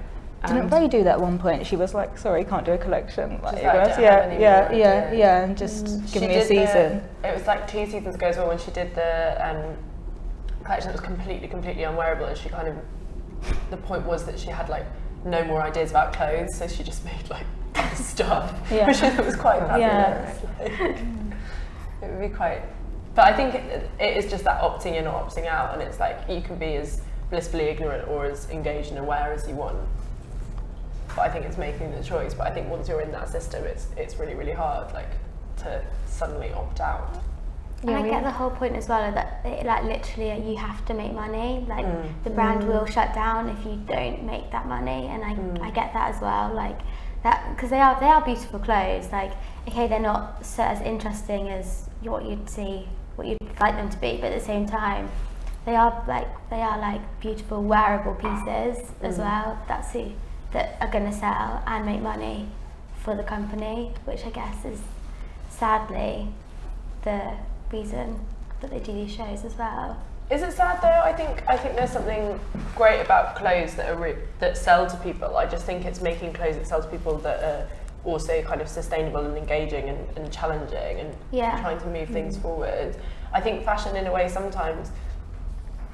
Didn't Ray do that at one point? She was like, sorry, can't do a collection. Like, and just give me a season. It was like 2 seasons ago as well when she did the collection that was completely unwearable, and she kind of, the point was that she had like no more ideas about clothes, so she just made like stuff, which was quite fabulous. Like, it would be quite, but I think it is just that opting in or opting out, and it's like you can be as blissfully ignorant or as engaged and aware as you want. But I think it's making the choice. But I think once you're in that system, it's really, really hard, like, to suddenly opt out. And I get the whole point as well that like literally you have to make money. Like the brand will shut down if you don't make that money, and I get that as well. Like that, because they are beautiful clothes. Like, okay, they're not so as interesting as what you'd like them to be, but at the same time, they are like beautiful wearable pieces as well. That are going to sell and make money for the company, which I guess is sadly the reason that they do these shows as well. Is it sad though? I think there's something great about clothes that sell to people. I just think it's making clothes that sell to people that are also kind of sustainable and engaging and challenging and trying to move things forward. I think fashion in a way sometimes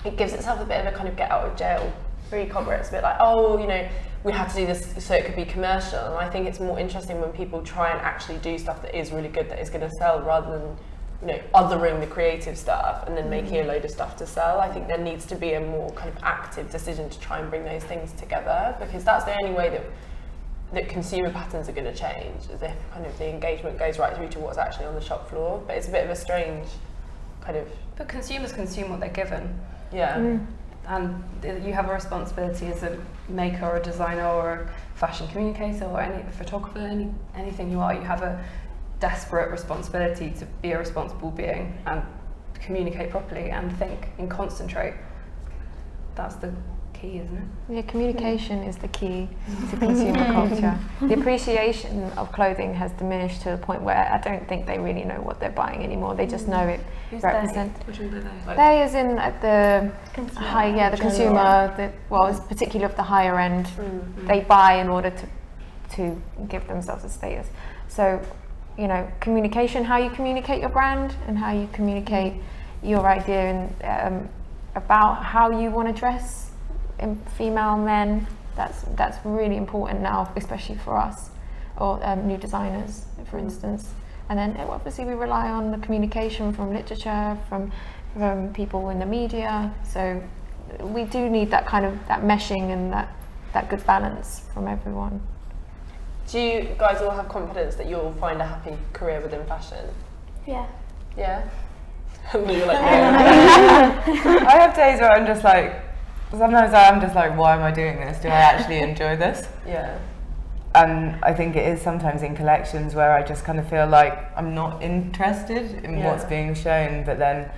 it gives itself a bit of a kind of get out of jail free card. It's a bit like, oh, you know, we had to do this so it could be commercial. And I think it's more interesting when people try and actually do stuff that is really good, that is going to sell, rather than, you know, othering the creative stuff and then making a load of stuff to sell. I think there needs to be a more kind of active decision to try and bring those things together, because that's the only way that consumer patterns are going to change, is if kind of the engagement goes right through to what's actually on the shop floor. But it's a bit of a strange kind of... But consumers consume what they're given. Yeah. And you have a responsibility as a maker or a designer or a fashion communicator or any photographer, anything you are, you have a desperate responsibility to be a responsible being and communicate properly and think and concentrate. That's the key, isn't it? Yeah, communication is the key to consumer culture. The appreciation of clothing has diminished to the point where I don't think they really know what they're buying anymore. They just know it represents. What do you mean by they? They as in at the consumer. The consumer, it's particularly of the higher end, they buy in order to give themselves a status. So, you know, communication, how you communicate your brand and how you communicate your idea and about how you want to dress in female, men, that's really important now, especially for us or new designers, for instance. And then obviously we rely on the communication from literature, from people in the media. So we do need that kind of that meshing and that good balance from everyone. Do you guys all have confidence that you'll find a happy career within fashion? Yeah. Yeah? And you're like, yeah. I have days where I'm just like, sometimes I am just like, why am I doing this? Do I actually enjoy this? Yeah. And I think it is sometimes in collections where I just kind of feel like I'm not interested in what's being shown, but then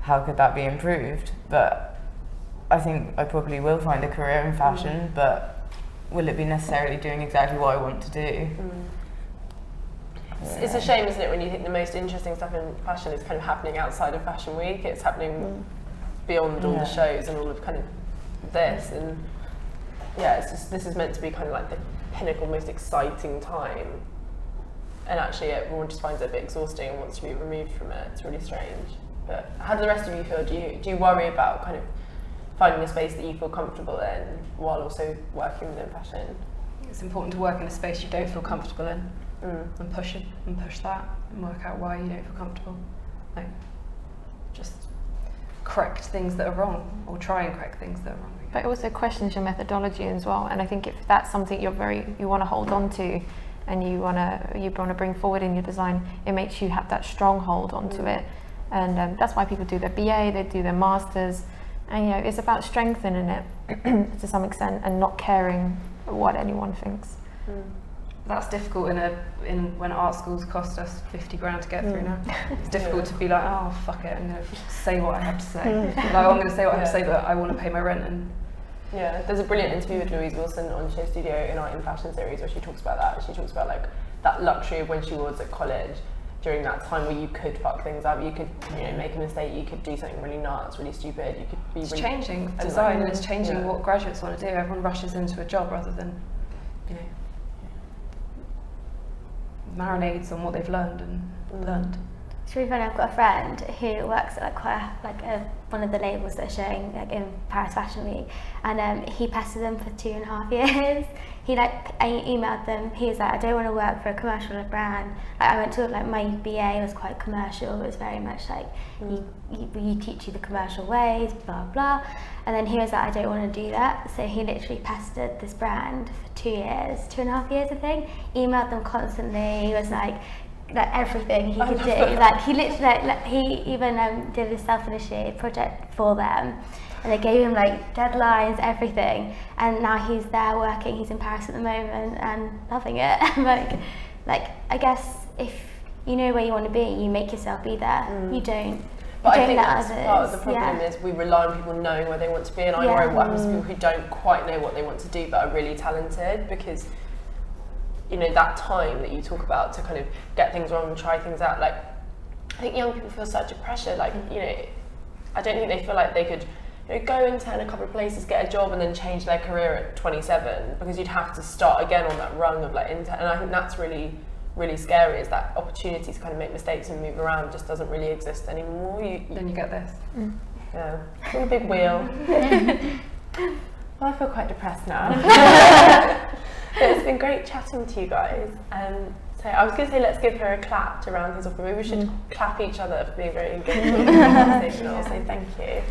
how could that be improved? But I think I probably will find a career in fashion, but will it be necessarily doing exactly what I want to do? It's a shame, isn't it, when you think the most interesting stuff in fashion is kind of happening outside of Fashion Week. It's happening beyond all the shows and all of kind of this, and it's just, this is meant to be kind of like the pinnacle, most exciting time, and actually everyone just finds it a bit exhausting and wants to be removed from it. It's really strange. But how do the rest of you feel? Do you worry about kind of finding a space that you feel comfortable in while also working within fashion? It's important to work in a space you don't feel comfortable in, and push that and work out why you don't feel comfortable. Like, just correct things that are wrong, or try and correct things that are wrong. But it also questions your methodology as well. And I think if that's something you want to hold on to, and you want to bring forward in your design, it makes you have that strong hold onto it. And that's why people do their BA, they do their masters. And it's about strengthening it to some extent and not caring what anyone thinks. That's difficult in when art schools cost us 50 grand to get through now. It's difficult to be like, oh fuck it, I'm going to say what I have to say. Like, I'm going to say what I have to say, but I want to pay my rent. And there's a brilliant interview with Louise Wilson on Show Studio in our In Fashion series where she talks about that. She talks about like that luxury of when she was at college, during that time where you could fuck things up, you could make a mistake, you could do something really nuts, really stupid, you could be it's changing design, and it's changing what graduates want to do. Everyone rushes into a job rather than marinades on what they've learned and learned. It's really funny. I've got a friend who works at one of the labels that are showing in Paris Fashion Week, and he pestered them for 2.5 years. I emailed them. He was like, I don't want to work for a commercial brand. I went to my BA was quite commercial. It was very much like we teach you the commercial ways, blah blah. And then he was like, I don't want to do that. So he literally pestered this brand for 2 years, 2.5 years, I think. Emailed them constantly. He was like everything he could do. He literally he even did a self-initiated project for them, and they gave him deadlines, everything. And now he's there working. He's in Paris at the moment and loving it. I guess if you know where you want to be, you make yourself be there. You don't. But I think that's part of the problem is we rely on people knowing where they want to be, and I worry what happens to people who don't quite know what they want to do but are really talented, because you know, that time that you talk about to kind of get things wrong and try things out. Like, I think young people feel such a pressure. Like, you know, I don't think they feel like they could, you know, go intern a couple of places, get a job, and then change their career at 27, because you'd have to start again on that rung of like intern. And I think that's really, really scary, is that opportunity to kind of make mistakes and move around just doesn't really exist anymore. Then you get this. Yeah, it's all a big wheel. Well, I feel quite depressed now. It's been great chatting to you guys. So I was going to say, let's give her a clap to round things off, but maybe we should clap each other for being very engaging and conversational. So thank you.